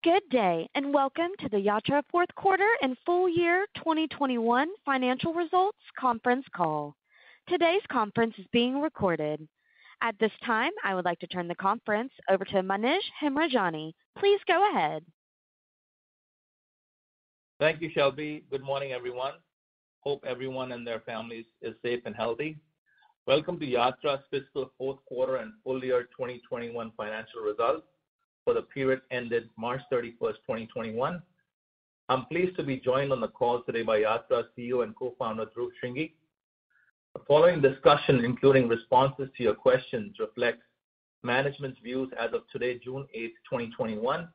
Good day, and welcome to the Yatra fourth quarter and full year 2021 financial results conference call. Today's conference is being recorded. At this time, I would like to turn the conference over to Manish Hemrajani. Please go ahead. Thank you, Shelby. Good morning, everyone. Hope everyone and their families is safe and healthy. Welcome to Yatra's fiscal fourth quarter and full year 2021 financial results for the period ended March 31st, 2021. I'm pleased to be joined on the call today by Yatra CEO and co-founder Dhruv Shringi. The following discussion, including responses to your questions, reflects management's views as of today, June 8th, 2021.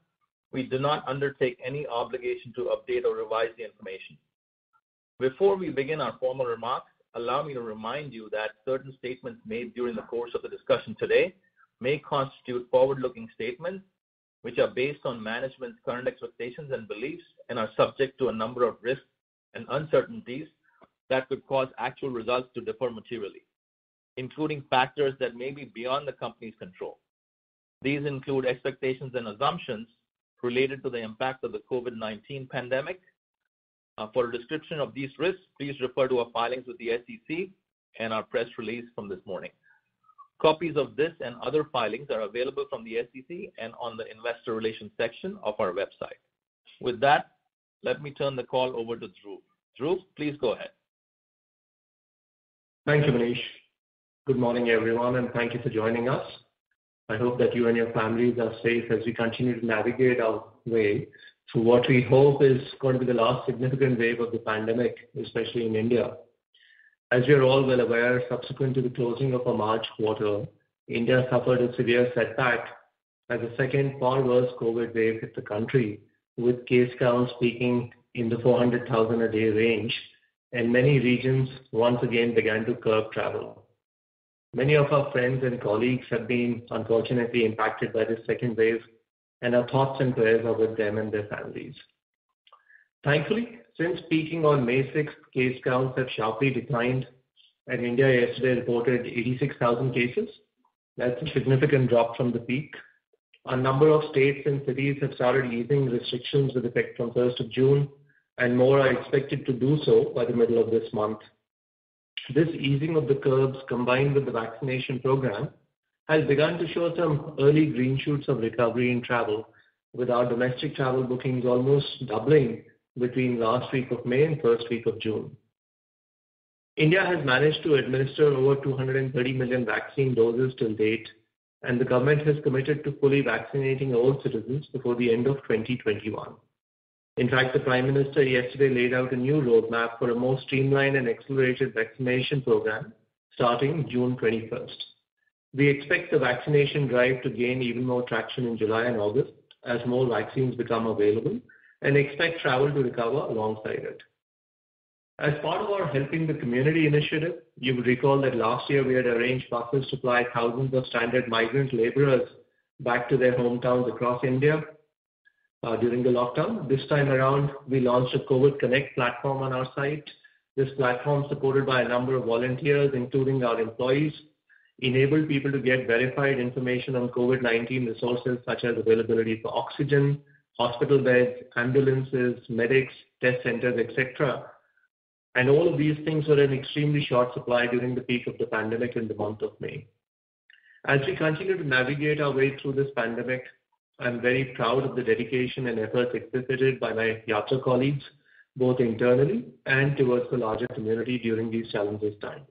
We do not undertake any obligation to update or revise the information. Before we begin our formal remarks, allow me to remind you that certain statements made during the course of the discussion today may constitute forward-looking statements which are based on management's current expectations and beliefs and are subject to a number of risks and uncertainties that could cause actual results to differ materially, including factors that may be beyond the company's control. These include expectations and assumptions related to the impact of the COVID-19 pandemic. For a description of these risks, please refer to our filings with the SEC and our press release from this morning. Copies of this and other filings are available from the SEC and on the Investor Relations section of our website. With that, let me turn the call over to Dhruv. Dhruv, please go ahead. Thank you, Manish. Good morning, everyone, and thank you for joining us. I hope that you and your families are safe as we continue to navigate our way through what we hope is going to be the last significant wave of the pandemic, especially in India. As we are all well aware, subsequent to the closing of our March quarter, India suffered a severe setback as a second far worse COVID wave hit the country, with case counts peaking in the 400,000 a day range, and many regions once again began to curb travel. Many of our friends and colleagues have been unfortunately impacted by this second wave, and our thoughts and prayers are with them and their families. Thankfully, since peaking on May 6th, case counts have sharply declined, and India yesterday reported 86,000 cases. That's a significant drop from the peak. A number of states and cities have started easing restrictions with effect from 1st of June, and more are expected to do so by the middle of this month. This easing of the curbs, combined with the vaccination program, has begun to show some early green shoots of recovery in travel, with our domestic travel bookings almost doubling between last week of May and first week of June. India has managed to administer over 230 million vaccine doses till date, and the government has committed to fully vaccinating all citizens before the end of 2021. In fact, the Prime Minister yesterday laid out a new roadmap for a more streamlined and accelerated vaccination program starting June 21st. We expect the vaccination drive to gain even more traction in July and August as more vaccines become available, and expect travel to recover alongside it. As part of our Helping the Community initiative, you would recall that last year we had arranged buses to fly thousands of stranded migrant laborers back to their hometowns across India during the lockdown. This time around, we launched a COVID Connect platform on our site. This platform, supported by a number of volunteers, including our employees, enabled people to get verified information on COVID-19 resources such as availability for oxygen, hospital beds, ambulances, medics, test centers, etc. And all of these things were in extremely short supply during the peak of the pandemic in the month of May. As we continue to navigate our way through this pandemic, I'm very proud of the dedication and efforts exhibited by my Yatra colleagues, both internally and towards the larger community during these challenging times.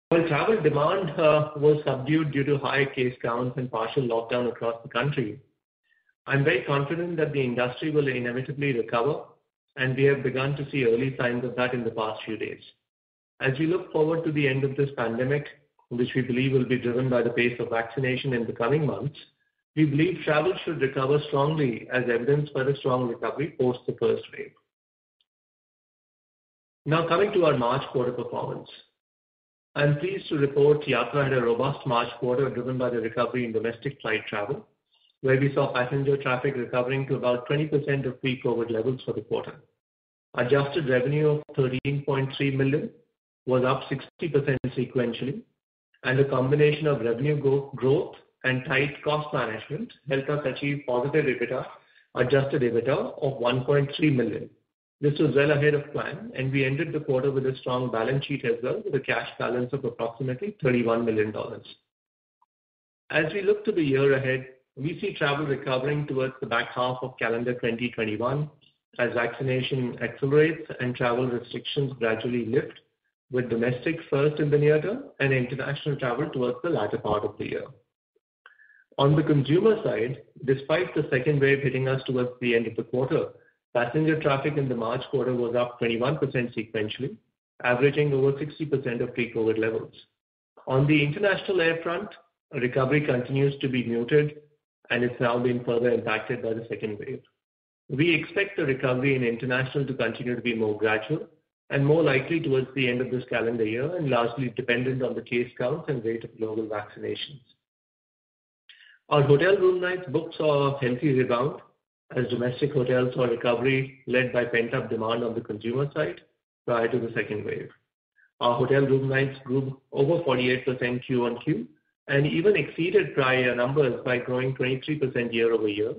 While travel demand was subdued due to high case counts and partial lockdown across the country, I'm very confident that the industry will inevitably recover, and we have begun to see early signs of that in the past few days. As we look forward to the end of this pandemic, which we believe will be driven by the pace of vaccination in the coming months, we believe travel should recover strongly, as evidenced by the strong recovery post the first wave. Now coming to our March quarter performance. I'm pleased to report Yatra had a robust March quarter driven by the recovery in domestic flight travel, where we saw passenger traffic recovering to about 20% of pre-COVID levels for the quarter. Adjusted revenue of $13.3 million was up 60% sequentially, and a combination of revenue growth and tight cost management helped us achieve positive EBITDA, adjusted EBITDA of $1.3 million. This was well ahead of plan, and we ended the quarter with a strong balance sheet as well, with a cash balance of approximately $31 million. As we look to the year ahead, we see travel recovering towards the back half of calendar 2021 as vaccination accelerates and travel restrictions gradually lift, with domestic first in the near term and international travel towards the latter part of the year. On the consumer side, despite the second wave hitting us towards the end of the quarter, passenger traffic in the March quarter was up 21% sequentially, averaging over 60% of pre-COVID levels. On the international air front, recovery continues to be muted, and it's now been further impacted by the second wave. We expect the recovery in international to continue to be more gradual and more likely towards the end of this calendar year, and largely dependent on the case counts and rate of global vaccinations. Our hotel room nights booked saw a healthy rebound as domestic hotels saw recovery led by pent-up demand on the consumer side prior to the second wave. Our hotel room nights grew over 48% Q-on-Q and even exceeded prior numbers by growing 23% year-over-year,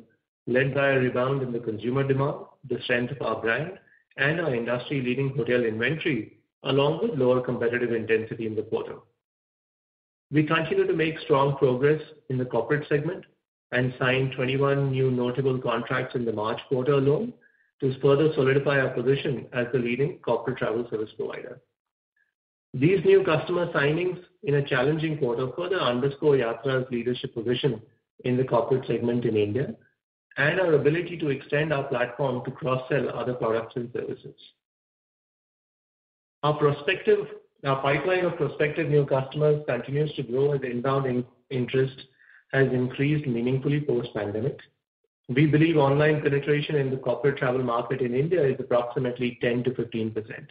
led by a rebound in the consumer demand, the strength of our brand, and our industry-leading hotel inventory, along with lower competitive intensity in the quarter. We continue to make strong progress in the corporate segment and signed 21 new notable contracts in the March quarter alone to further solidify our position as the leading corporate travel service provider. These new customer signings in a challenging quarter further underscore Yatra's leadership position in the corporate segment in India and our ability to extend our platform to cross-sell other products and services. Our pipeline of prospective new customers continues to grow as inbound interest has increased meaningfully post-pandemic. We believe online penetration in the corporate travel market in India is approximately 10 to 15%.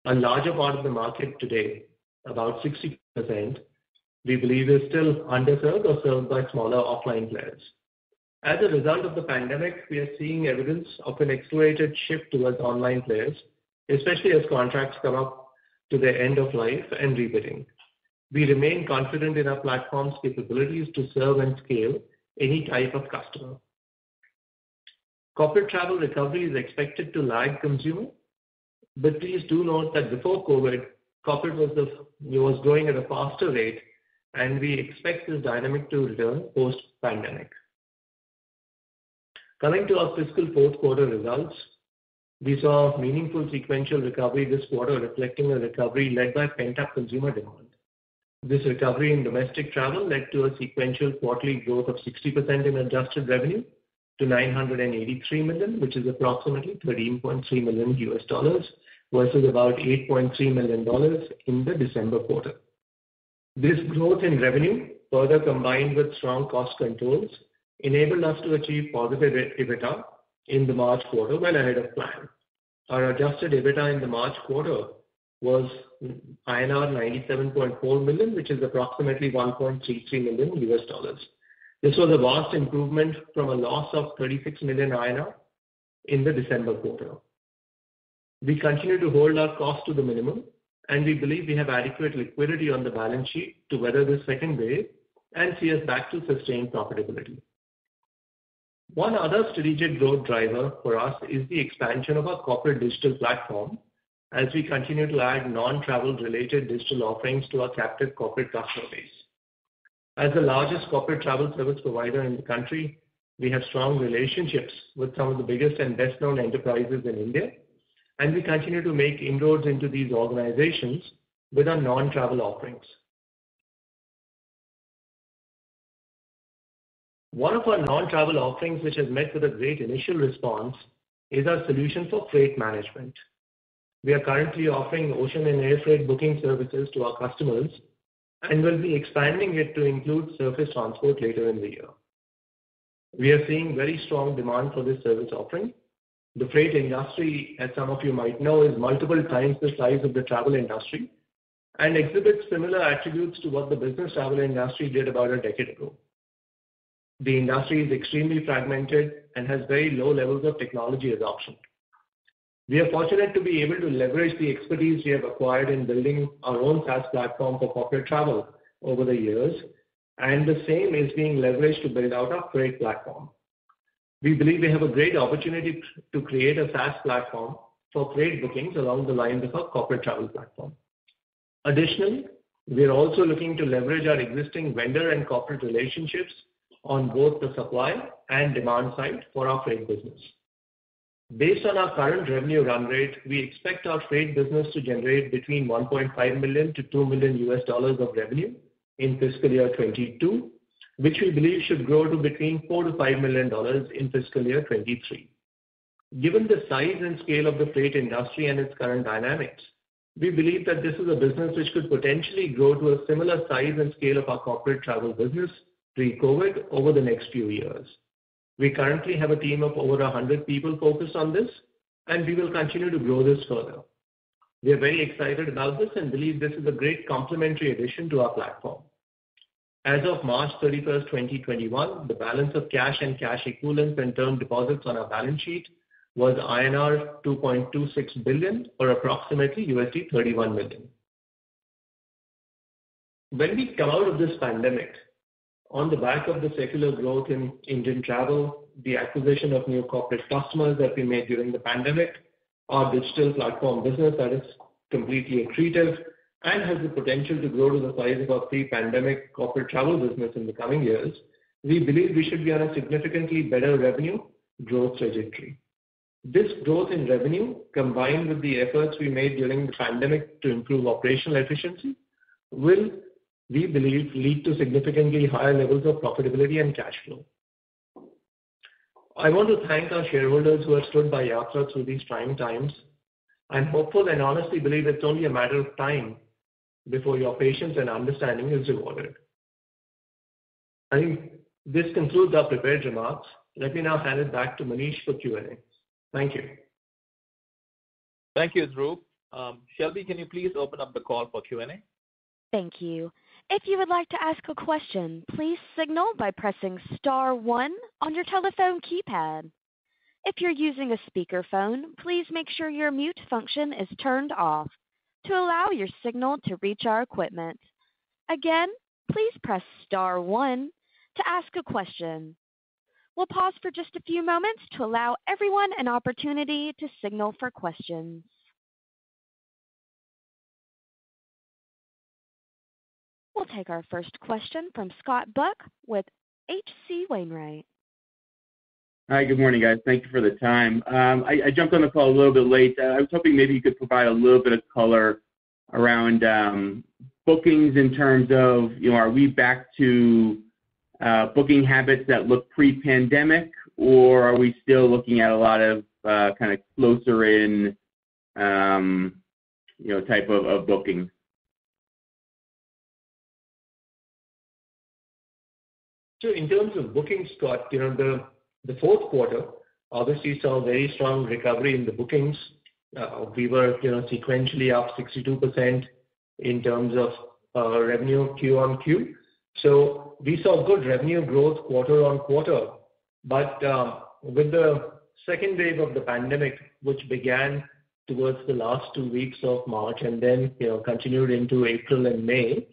A larger part of the market today, about 60%, we believe is still underserved or served by smaller offline players. As a result of the pandemic, we are seeing evidence of an accelerated shift towards online players, especially as contracts come up to their end of life and rebidding. We remain confident in our platform's capabilities to serve and scale any type of customer. Corporate travel recovery is expected to lag consumer, but please do note that before COVID, corporate was growing at a faster rate, and we expect this dynamic to return post-pandemic. Coming to our fiscal fourth quarter results, we saw meaningful sequential recovery this quarter, reflecting a recovery led by pent-up consumer demand. This recovery in domestic travel led to a sequential quarterly growth of 60% in adjusted revenue to $983 million, which is approximately $13.3 million versus about $8.3 million in the December quarter. This growth in revenue, further combined with strong cost controls, enabled us to achieve positive EBITDA in the March quarter well ahead of plan. Our adjusted EBITDA in the March quarter was INR 97.4 million, which is approximately $1.33 million. This was a vast improvement from a loss of 36 million INR in the December quarter. We continue to hold our costs to the minimum, and we believe we have adequate liquidity on the balance sheet to weather the second wave and see us back to sustained profitability. One other strategic growth driver for us is the expansion of our corporate digital platform as we continue to add non-travel related digital offerings to our captive corporate customer base. As the largest corporate travel service provider in the country, we have strong relationships with some of the biggest and best known enterprises in India, and we continue to make inroads into these organizations with our non-travel offerings. One of our non-travel offerings which has met with a great initial response is our solution for freight management. We are currently offering ocean and air freight booking services to our customers and will be expanding it to include surface transport later in the year. We are seeing very strong demand for this service offering. The freight industry, as some of you might know, is multiple times the size of the travel industry and exhibits similar attributes to what the business travel industry did about a decade ago. The industry is extremely fragmented and has very low levels of technology adoption. We are fortunate to be able to leverage the expertise we have acquired in building our own SaaS platform for corporate travel over the years and the same is being leveraged to build out our freight platform. We believe we have a great opportunity to create a SaaS platform for freight bookings along the lines of our corporate travel platform. Additionally, we are also looking to leverage our existing vendor and corporate relationships on both the supply and demand side for our freight business. Based on our current revenue run rate, we expect our freight business to generate between $1.5 million to $2 million of revenue in fiscal year 22, which we believe should grow to between $4 to $5 million in fiscal year 23. Given the size and scale of the freight industry and its current dynamics, we believe that this is a business which could potentially grow to a similar size and scale of our corporate travel business pre-COVID over the next few years. We currently have a team of over 100 people focused on this, and we will continue to grow this further. We are very excited about this and believe this is a great complementary addition to our platform. As of March 31st, 2021, the balance of cash and cash equivalents and term deposits on our balance sheet was INR 2.26 billion, or approximately $31 million. When we come out of this pandemic, on the back of the secular growth in Indian travel, the acquisition of new corporate customers that we made during the pandemic, our digital platform business that is completely accretive and has the potential to grow to the size of our pre-pandemic corporate travel business in the coming years, we believe we should be on a significantly better revenue growth trajectory. This growth in revenue, combined with the efforts we made during the pandemic to improve operational efficiency, will, we believe, lead to significantly higher levels of profitability and cash flow. I want to thank our shareholders who have stood by Yatra through these trying times. I'm hopeful and honestly believe it's only a matter of time before your patience and understanding is rewarded. I think this concludes our prepared remarks. Let me now hand it back to Manish for Q&A. Thank you. Thank you, Dhruv. Shelby, can you please open up the call for Q&A? Thank you. If you would like to ask a question, please signal by pressing star 1 on your telephone keypad. If you're using a speakerphone, please make sure your mute function is turned off to allow your signal to reach our equipment. Again, please press star 1 to ask a question. We'll pause for just a few moments to allow everyone an opportunity to signal for questions. We'll take our first question from Scott Buck with H.C. Wainwright. Hi, good morning, guys. Thank you for the time. I jumped on the call a little bit late. I was hoping maybe you could provide a little bit of color around bookings in terms of, are we back to booking habits that look pre-pandemic, or are we still looking at a lot of kind of closer in, type of bookings? So in terms of bookings, Scott, the fourth quarter obviously saw a very strong recovery in the bookings. We were, sequentially up 62% in terms of revenue Q on Q. So we saw good revenue growth quarter on quarter. But with the second wave of the pandemic, which began towards the last 2 weeks of March and then, continued into April and May,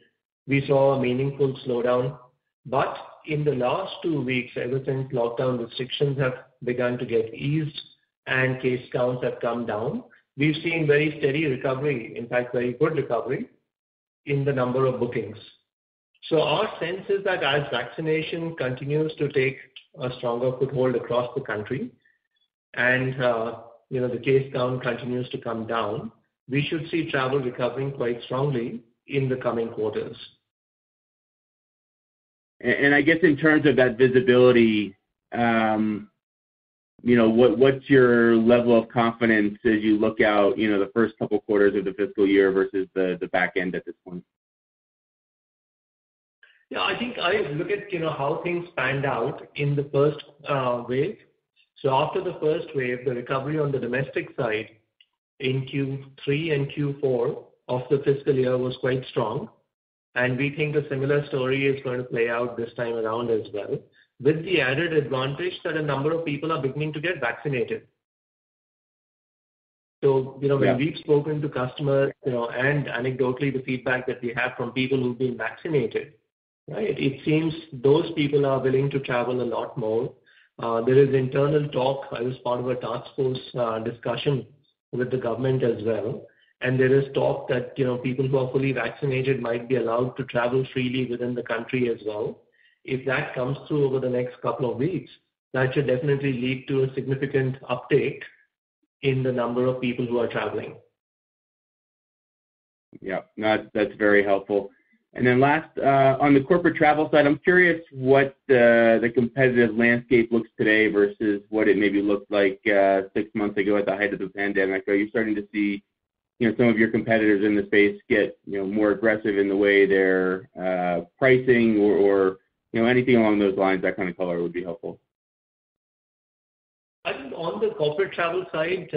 we saw a meaningful slowdown. But in the last 2 weeks, ever since lockdown restrictions have begun to get eased and case counts have come down, we've seen very steady recovery, in fact, very good recovery in the number of bookings. So our sense is that as vaccination continues to take a stronger foothold across the country and, the case count continues to come down, we should see travel recovering quite strongly in the coming quarters. And I guess in terms of that visibility, what's your level of confidence as you look out, the first couple quarters of the fiscal year versus the back end at this point? Yeah, I think I look at, how things panned out in the first wave. So after the first wave, the recovery on the domestic side in Q3 and Q4 of the fiscal year was quite strong. And we think a similar story is going to play out this time around as well, with the added advantage that a number of people are beginning to get vaccinated. So, when we've spoken to customers, and anecdotally the feedback that we have from people who've been vaccinated, right? It seems those people are willing to travel a lot more. There is internal talk. I was part of a task force discussion with the government as well. And there is talk that, people who are fully vaccinated might be allowed to travel freely within the country as well. If that comes through over the next couple of weeks, that should definitely lead to a significant uptake in the number of people who are traveling. Yeah, that's very helpful. And then last, on the corporate travel side, I'm curious what the competitive landscape looks today versus what it maybe looked like 6 months ago at the height of the pandemic. Are you starting to see, some of your competitors in the space get, more aggressive in the way they're pricing or anything along those lines? That kind of color would be helpful. I think on the corporate travel side,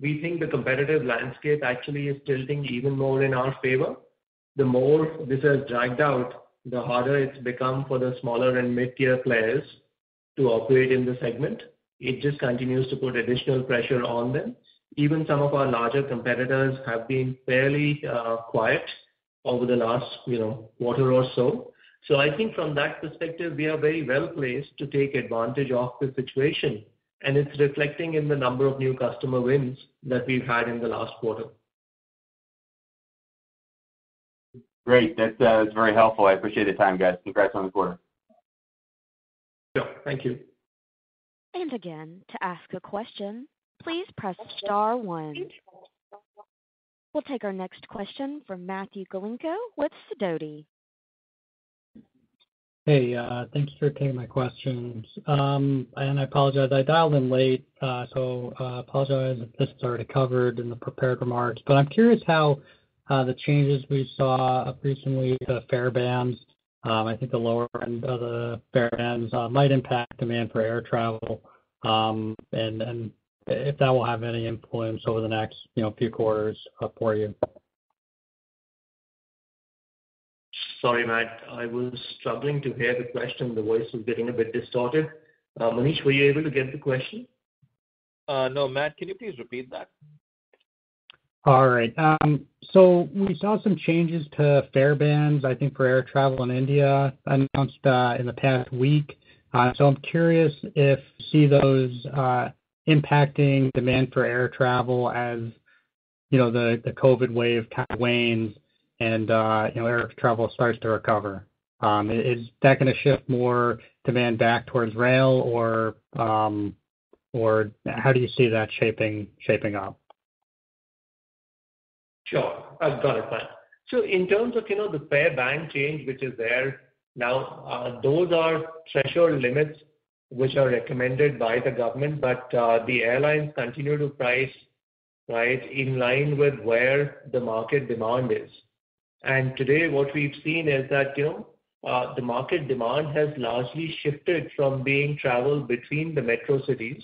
we think the competitive landscape actually is tilting even more in our favor. The more this has dragged out, the harder it's become for the smaller and mid-tier players to operate in the segment. It just continues to put additional pressure on them. Even some of our larger competitors have been fairly quiet over the last, quarter or so. So I think from that perspective, we are very well placed to take advantage of the situation. And it's reflecting in the number of new customer wins that we've had in the last quarter. Great. That's very helpful. I appreciate the time, guys. Congrats on the quarter. Sure. Thank you. And again, to ask a question, please press star 1. We'll take our next question from Matthew Galinko with Sidoti. Hey, thanks for taking my questions. And I apologize, I dialed in late, so apologize if this is already covered in the prepared remarks. But I'm curious how the changes we saw up recently to fare bands, I think the lower end of the fare bands might impact demand for air travel, and if that will have any influence over the next few quarters for you. Sorry, Matt, I was struggling to hear the question. The voice was getting a bit distorted. Manish, were you able to get the question? No, Matt, can you please repeat that? All right. So we saw some changes to fare bands, I think, for air travel in India announced in the past week. So I'm curious if you see those impacting demand for air travel as, the COVID wave kind of wanes and, air travel starts to recover. Is that going to shift more demand back towards rail or how do you see that shaping up? Sure. I've got it, Matt. So in terms of, the fare band change, which is there now, those are threshold limits which are recommended by the government, but the airlines continue to price, right, in line with where the market demand is. And today what we've seen is that, the market demand has largely shifted from being travel between the metro cities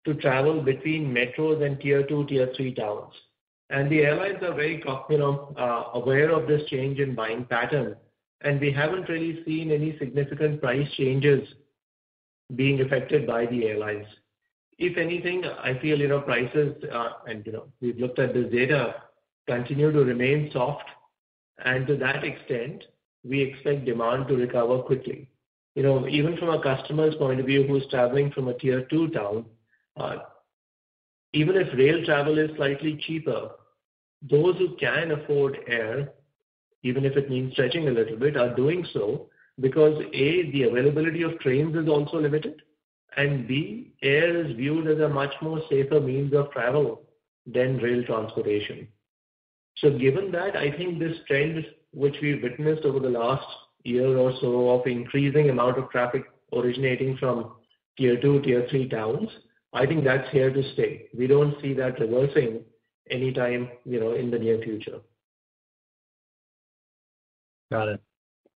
to travel between metros and tier 2, tier 3 towns. And the airlines are very, aware of this change in buying pattern. And we haven't really seen any significant price changes being affected by the airlines. If anything, I feel, prices, and, we've looked at this data, continue to remain soft. And to that extent, we expect demand to recover quickly. Even from a customer's point of view who's traveling from a tier 2 town, even if rail travel is slightly cheaper, those who can afford air, even if it means stretching a little bit, are doing so because A, the availability of trains is also limited, and B, air is viewed as a much more safer means of travel than rail transportation. So given that, I think this trend which we've witnessed over the last year or so of increasing amount of traffic originating from tier 2, tier 3 towns, I think that's here to stay. We don't see that reversing anytime, in the near future. Got it.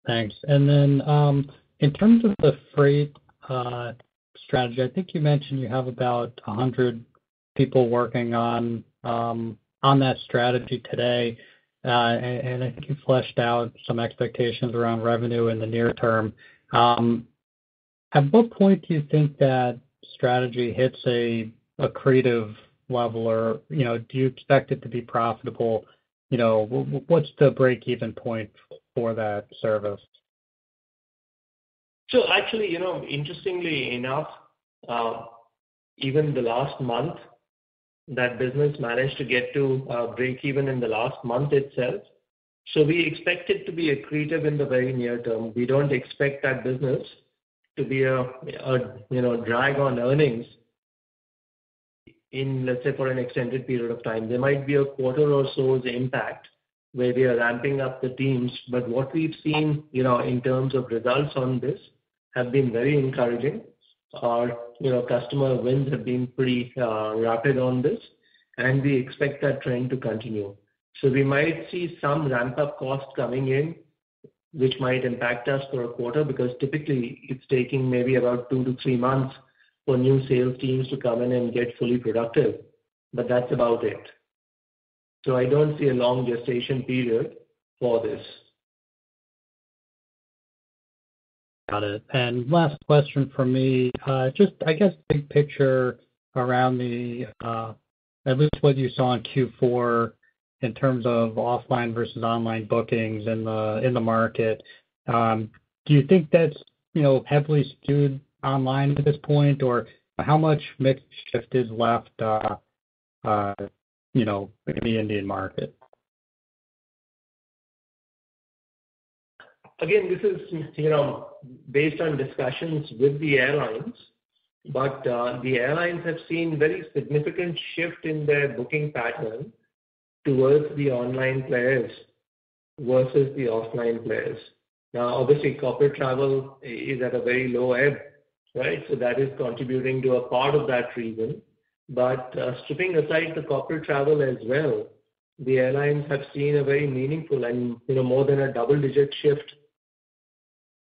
Thanks. And then in terms of the freight strategy, I think you mentioned you have about 100 people working on that strategy today. And I think you fleshed out some expectations around revenue in the near term. At what point do you think that strategy hits a accretive level, or do you expect it to be profitable? What's the break-even point for that service? So actually, interestingly enough, even the last month, that business managed to get to break even in the last month itself. So we expect it to be accretive in the very near term. We don't expect that business to be a drag on earnings in, let's say, for an extended period of time. There might be a quarter or so's impact where we are ramping up the teams, but what we've seen, in terms of results on this have been very encouraging. Our, customer wins have been pretty rapid on this, and we expect that trend to continue. So we might see some ramp-up costs coming in, which might impact us for a quarter, because typically it's taking maybe about 2 to 3 months for new sales teams to come in and get fully productive, but that's about it. So I don't see a long gestation period for this. Got it. And last question from me, just, I guess, big picture around the, at least what you saw in Q4 in terms of offline versus online bookings in the market. Do you think that's, heavily skewed online at this point, or how much mix shift is left, in the Indian market? Again, this is, based on discussions with the airlines, but the airlines have seen very significant shift in their booking pattern towards the online players versus the offline players. Now, obviously, corporate travel is at a very low ebb, right? So that is contributing to a part of that reason. But stripping aside the corporate travel as well, the airlines have seen a very meaningful and, more than a double-digit shift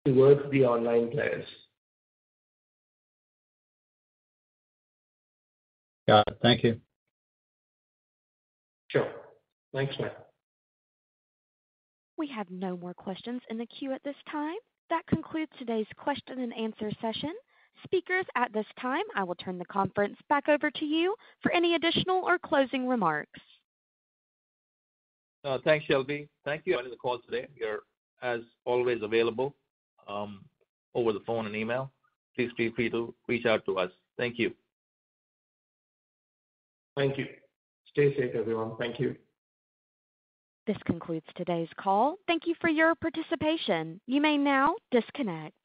towards the online players. Got it. Thank you. Sure. Thanks, Matt. We have no more questions in the queue at this time. That concludes today's question and answer session. Speakers, at this time, I will turn the conference back over to you for any additional or closing remarks. Thanks, Shelby. Thank you for joining the call today. You're, as always, available over the phone and email. Please feel free to reach out to us. Thank you. Thank you. Stay safe, everyone. Thank you. This concludes today's call. Thank you for your participation. You may now disconnect.